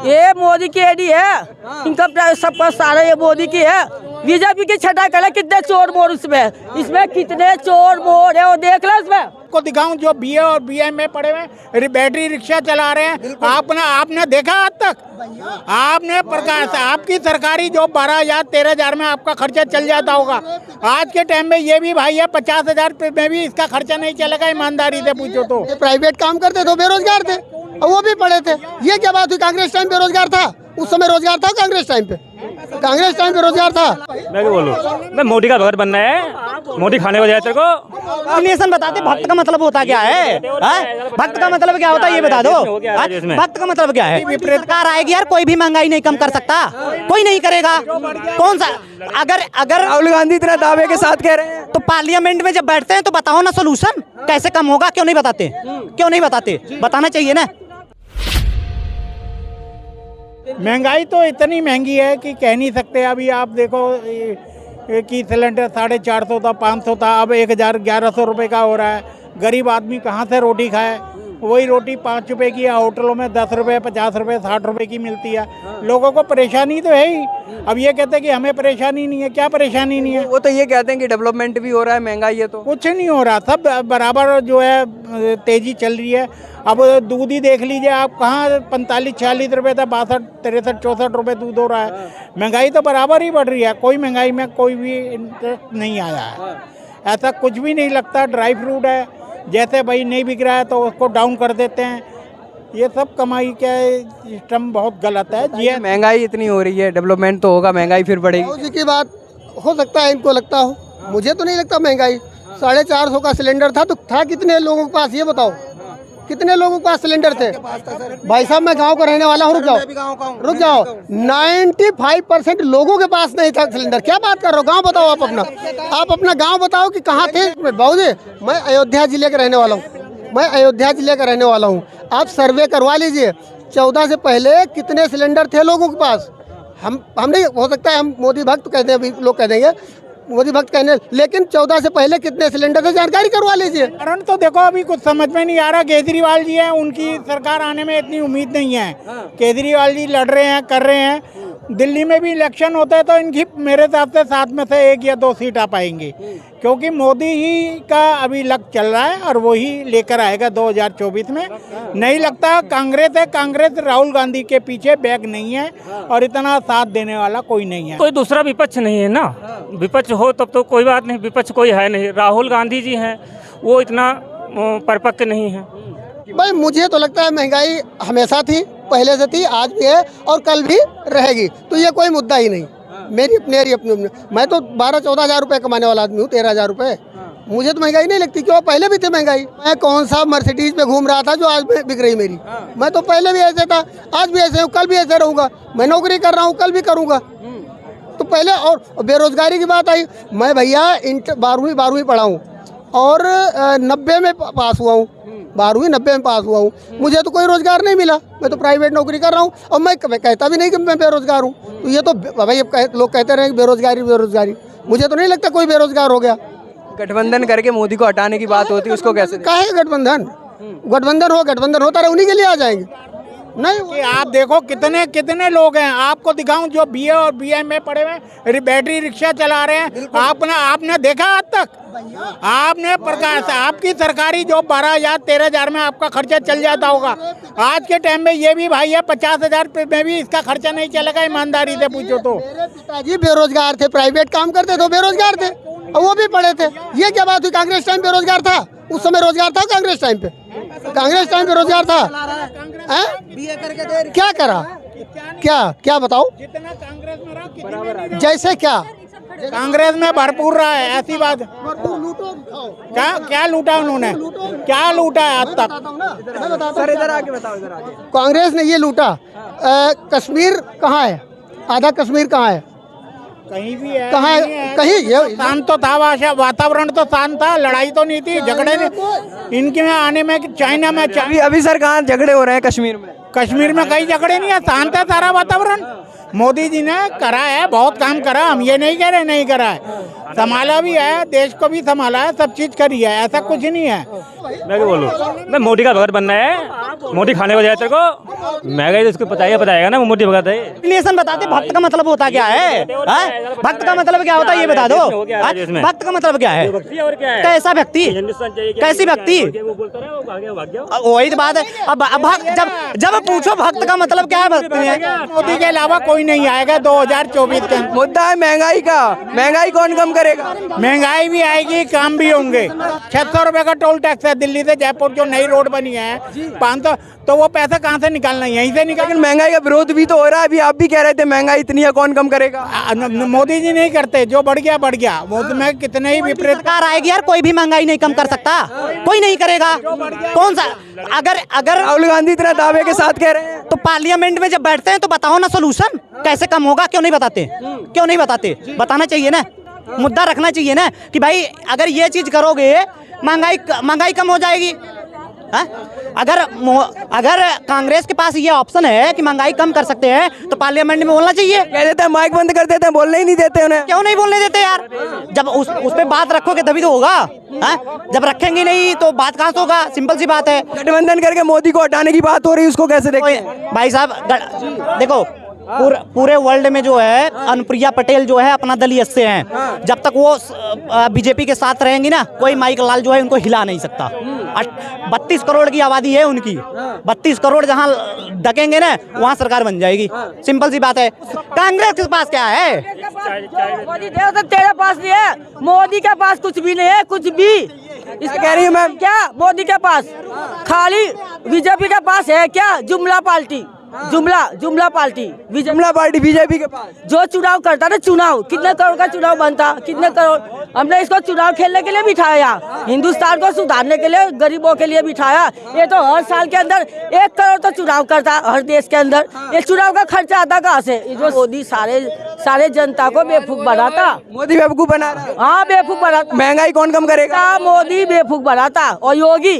ये मोदी की एडी है, इनकम टैक्स सबका सारा ये मोदी की है। बीजेपी की छटा करे कितने चोर मोर इसमें कितने चोर मोर है वो देख लो इसमें। को दिखाऊं जो बीए और बीएम में पढ़े हुए बैटरी रिक्शा चला रहे हैं। आपने देखा आज तक? आपने प्रकाश आपकी सरकारी जॉब 12,000 13,000 में आपका खर्चा चल जाता होगा। आज के टाइम में ये भी भाई है 50,000 में भी इसका खर्चा नहीं चलेगा। ईमानदारी से पूछो तो प्राइवेट काम करते तो बेरोजगार थे और वो भी पढ़े थे। ये क्या बात हुई? कांग्रेस टाइम बेरोजगार था, उस समय रोजगार था कांग्रेस टाइम पे, कांग्रेस टाइम पे रोजगार था। मैं क्या बोलूं, मैं मोदी का भगत बनना है, मोदी खाने को जाए तेरे को। डेफिनेशन बताते भक्त का मतलब होता क्या है? भक्त का मतलब क्या होता है ये बता दो। भक्त का मतलब क्या है? सरकार आएगी यार, कोई भी महंगाई नहीं कम कर सकता, कोई नहीं करेगा। कौन सा अगर राहुल गांधी इतना दावे के साथ कह रहे हैं तो पार्लियामेंट में जब बैठते हैं तो बताओ ना सोल्यूशन कैसे कम होगा। क्यों नहीं बताते? क्यों नहीं बताते? बताना चाहिए ना। महंगाई तो इतनी महंगी है कि कह नहीं सकते। अभी आप देखो कि सिलेंडर 450 था, 500 था, अब 1,000 1100 रुपये का हो रहा है। गरीब आदमी कहाँ से रोटी खाए? वही रोटी 5 रुपए की होटलों में 10 रुपये 50 रुपये 60 रुपये की मिलती है। लोगों को परेशानी तो है ही। अब ये कहते हैं कि हमें परेशानी नहीं है। क्या परेशानी नहीं है? वो तो ये कहते हैं कि डेवलपमेंट भी हो रहा है, महंगाई है तो कुछ नहीं हो रहा, सब बराबर जो है तेजी चल रही है। अब दूध ही देख लीजिए आप, कहाँ 45-46 रुपये था, 62-63-64 रुपये दूध हो रहा है। महंगाई तो बराबर ही बढ़ रही है। कोई महंगाई में कोई भी इंटरेस्ट नहीं आया है, ऐसा कुछ भी नहीं लगता। ड्राई फ्रूट है, जैसे भाई नहीं बिक रहा है तो उसको डाउन कर देते हैं। ये सब कमाई का सिस्टम बहुत गलत है। जी महंगाई इतनी हो रही है, डेवलपमेंट तो होगा, महंगाई फिर बढ़ेगी। जी की बात हो सकता है, इनको लगता हो, मुझे तो नहीं लगता। महंगाई 450 का सिलेंडर था तो था कितने लोगों के पास? ये बताओ कितने लोगों के पास सिलेंडर थे? भाई साहब मैं गांव का रहने वाला हूँ, रुक जाओ 95% लोगों के पास नहीं था सिलेंडर। क्या बात कर रहे हो? गांव बताओ, आप अपना गांव बताओ कि कहाँ थे। बाबूजी मैं अयोध्या जिले का रहने वाला हूँ, आप सर्वे करवा लीजिए 14 से पहले कितने सिलेंडर थे लोगों के पास। हम नहीं, हो सकता है हम मोदी भक्त कहते हैं, अभी लोग कह देंगे मोदी भक्त कहने, लेकिन 14 से पहले कितने सिलेंडर थे जानकारी करवा लीजिए। कारण तो देखो अभी कुछ समझ में नहीं आ रहा। केजरीवाल जी हैं, उनकी सरकार आने में इतनी उम्मीद नहीं है। केजरीवाल जी लड़ रहे हैं, कर रहे हैं। दिल्ली में भी इलेक्शन होता है तो इनकी मेरे हिसाब से 7 में से 1 या 2 सीट आ पाएंगी, क्योंकि मोदी ही का अभी लक चल रहा है और वही लेकर आएगा 2024 में। नहीं लगता कांग्रेस है, कांग्रेस राहुल गांधी के पीछे बैग नहीं है और इतना साथ देने वाला कोई नहीं है। कोई दूसरा विपक्ष नहीं है ना। विपक्ष हो तब तो कोई बात नहीं, विपक्ष कोई है नहीं। राहुल गांधी जी हैं, वो इतना परिपक्व नहीं है। भाई मुझे तो लगता है महंगाई हमेशा थी, पहले से थी, आज भी है और कल भी रहेगी, तो ये कोई मुद्दा ही नहीं। मेरी अपनी मैं तो 12-14 हज़ार रुपये कमाने वाला आदमी हूँ, 13,000 रुपये। मुझे तो महंगाई नहीं लगती, क्यों? पहले भी थी महंगाई। मैं कौन सा मर्सिडीज में घूम रहा था जो आज बिक रही मेरी? मैं तो पहले भी ऐसे था, आज भी ऐसे हूँ, कल भी ऐसे रहूँगा। मैं नौकरी कर रहा हूँ, कल भी करूँगा। तो पहले और बेरोजगारी की बात आई, मैं भैया 12वीं पढ़ा हूँ और 90 में पास हुआ हूँ, 12वीं 90 में पास हुआ हूँ। मुझे तो कोई रोजगार नहीं मिला, मैं तो प्राइवेट नौकरी कर रहा हूँ और मैं कहता भी नहीं कि मैं बेरोजगार हूँ। तो ये तो भाई लोग कहते रहे बेरोजगारी, मुझे तो नहीं लगता कोई बेरोजगार हो गया। गठबंधन करके मोदी को हटाने की बात होती है, उसको कैसे? काहे गठबंधन होता रहे, उन्हीं के लिए आ जाएंगे। नहीं कि आप देखो कितने लोग हैं। आपको दिखाऊं जो बीए और बीएम में पढ़े हुए बैटरी रिक्शा चला रहे हैं। आपने देखा आज तक? आपने प्रकाश आपकी सरकारी जॉब 12,000 13,000 में आपका खर्चा चल जाता होगा। आज के टाइम में ये भी भाई है 50,000 में भी इसका खर्चा नहीं चलेगा। ईमानदारी से पूछो तो मेरे पिताजी बेरोजगार थे, प्राइवेट काम करते तो बेरोजगार थे और वो भी पढ़े थे। ये क्या बात हुई? कांग्रेस टाइम बेरोजगार था, उस समय रोजगार था कांग्रेस टाइम पे रोजगार था। क्या करा? क्या बताओ? जितना कांग्रेस में रहा जैसे क्या कांग्रेस में भरपूर रहा है, ऐसी बात। क्या लूटा उन्होंने? क्या लूटा है आज तक? सर इधर आके बताओ, इधर आके। कांग्रेस ने ये लूटा। कश्मीर कहाँ है? आधा कश्मीर कहाँ है? कहीं भी है, कहाँ है? कहीं ये शांत तो था, वातावरण तो शांत था, लड़ाई तो नहीं थी, झगड़े नहीं। इनके में आने में चाइना में अभी सर कहाँ झगड़े हो रहे हैं? कश्मीर में कहीं झगड़े नहीं है, शांत है सारा वातावरण। मोदी जी ने करा है, बहुत काम करा, हम ये नहीं कह रहे नहीं करा है, संभाला भी है, देश को भी संभाला है, सब चीज करी है, ऐसा कुछ नहीं है। मैं क्या बोलूँ, मैं मोदी का भगत बनना है, मोदी खाने को जाए तेरे को, मैं गई तो उसको बताएगा ना वो मोदी भगत है। नेशन बताते भक्त का मतलब होता क्या है? भक्त का मतलब क्या होता है ये बता दो। भक्त का मतलब क्या है? कैसा व्यक्ति, कैसी व्यक्ति? वही तो बात है। अब जब पूछो भक्त का मतलब क्या है, मोदी के अलावा कोई नहीं आएगा 2024 के। मुद्दा है महंगाई का, महंगाई कौन कम करेगा? महंगाई भी आएगी, काम भी होंगे। 600 रुपए का टोल टैक्स है दिल्ली से जयपुर, जो नई रोड बनी है 500, तो वो पैसा कहाँ से निकालना है? यहीं से निकाल। लेकिन महंगाई का विरोध भी तो हो रहा है, अभी आप भी कह रहे थे महंगाई इतनी है, कौन कम करेगा? मोदी जी नहीं करते, जो बढ़ गया बढ़ गया, वो में कितने ही विपरीत सरकार आएगी यार, कोई भी महंगाई नहीं कम कर सकता, कोई नहीं करेगा। कौन सा? अगर राहुल गांधी इतना दावे के साथ कह रहे हैं तो पार्लियामेंट में जब बैठते हैं तो बताओ ना सोल्यूशन कैसे कम होगा, क्यों नहीं बताते? क्यों नहीं बताते? बताना चाहिए ना, मुद्दा रखना चाहिए ना कि भाई अगर ये चीज करोगे महंगाई कम हो जाएगी। हा? अगर कांग्रेस के पास ये ऑप्शन है कि महंगाई कम कर सकते हैं तो पार्लियामेंट में बोलना चाहिए। कह देते हैं माइक बंद कर देते हैं, बोलने ही नहीं देते उन्हें। क्यों नहीं बोलने देते यार? जब उस पे बात रखोगे तभी तो होगा। हा? जब रखेंगे नहीं तो बात कहाँ से होगा? सिंपल सी बात है। गठबंधन करके मोदी को हटाने की बात हो रही है, उसको कैसे देखते हैं? भाई साहब देखो, पूरे वर्ल्ड में जो है अनुप्रिया पटेल जो है अपना दलीय से हैं। जब तक वो बीजेपी के साथ रहेंगी ना, कोई माइक लाल जो है उनको हिला नहीं सकता। 32 करोड़ की आबादी है उनकी, 32 करोड़ जहां डकेंगे ना वहां सरकार बन जाएगी। सिंपल सी बात है। कांग्रेस के पास क्या है? मोदी दे तो तेरे पास नहीं है, मोदी के पास कुछ भी नहीं है, कुछ भी। इस कह रही है मैम, क्या मोदी के पास? खाली बीजेपी के पास है क्या? जुमला पार्टी, जुमला पार्टी, जुमला पार्टी बीजेपी के पास। जो चुनाव करता ना, चुनाव कितने करोड़ का चुनाव बनता, कितने करोड़। हमने इसको चुनाव खेलने के लिए बिठाया, हिंदुस्तान को सुधारने के लिए, गरीबों के लिए बिठाया। ये तो हर साल के अंदर 1 करोड़ तो चुनाव करता हर देश के अंदर। ये चुनाव का खर्चा आता कहाँ से? जो मोदी सारे जनता को बेवकूफ बनाता। मोदी बेवकूफ बना रहा है। हाँ बेवकूफ बनाता। महंगाई कौन कम करेगा? मोदी बेवकूफ बनाता और योगी।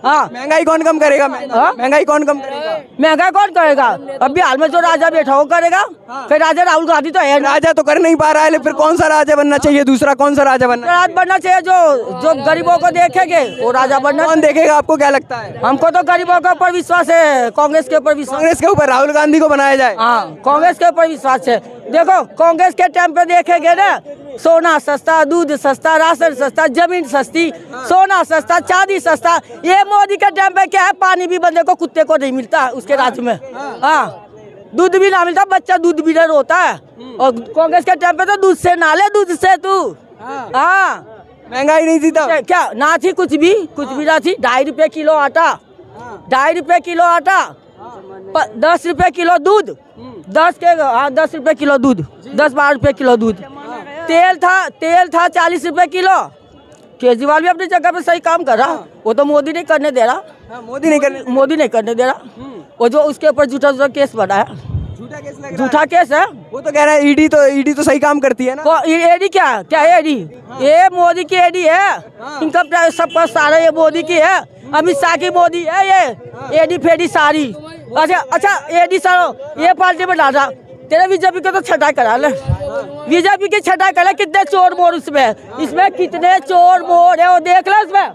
हाँ महंगाई कौन कम करेगा? महंगाई कौन कम करेगा? महंगा कौन करेगा? अब बिहार में जो राजा बैठा हो करेगा। फिर राजा राहुल गांधी तो है, राजा तो कर नहीं पा रहा है, फिर कौन सा राजा बनना चाहिए? दूसरा कौन सा राजा बनना चाहिए? जो गरीबों को देखेंगे वो राजा बनना। कौन देखेगा? आपको क्या लगता है? हमको तो गरीबों के ऊपर विश्वास है, कांग्रेस के ऊपर विश्वास। कांग्रेस के ऊपर राहुल गांधी को बनाया जाए। हाँ कांग्रेस के ऊपर विश्वास है। देखो कांग्रेस के टाइम पे देखेंगे ना, सोना सस्ता, दूध सस्ता, राशन सस्ता, जमीन सस्ती, सोना सस्ता, चांदी सस्ता। ये मोदी के टाइम पे क्या है? पानी भी बंदे को, कुत्ते को नहीं मिलता उसके राज्य में। हाँ दूध भी ना मिलता, बच्चा दूध भी नहीं रोता है। और कांग्रेस के टाइम पे तो दूध से नाले, दूध से तू। हाँ महंगाई नहीं थी तब? क्या ना थी? कुछ भी ना थी। 2.5 रुपए किलो आटा, 2.5 रुपए किलो आटा, 10 रुपए किलो दूध, 10 रुपए किलो दूध, 10-12 रुपए किलो दूध। तेल था 40 रुपए किलो। केजरीवाल भी अपनी जगह पे सही काम कर रहा, वो तो मोदी नहीं करने दे रहा। मोदी नहीं करने दे रहा। वो जो उसके ऊपर झूठा केस बना है, झूठा केस है। वो तो कह रहा है ईडी तो सही काम करती है ना। ईडी क्या है? ईडी ये मोदी की ईडी है। इनकम टैक्स सबका सारा ये मोदी की है, अमित शाह की मोदी है ये ईडी फेडी सारी। अच्छा ईडी सारो ये पार्टी में डाला। तेरे बीजेपी को तो छटाई करा ले, बीजेपी की छटाई करा। कितने चोर मोर इसमें कितने चोर मोर है वो देख लो इसमें।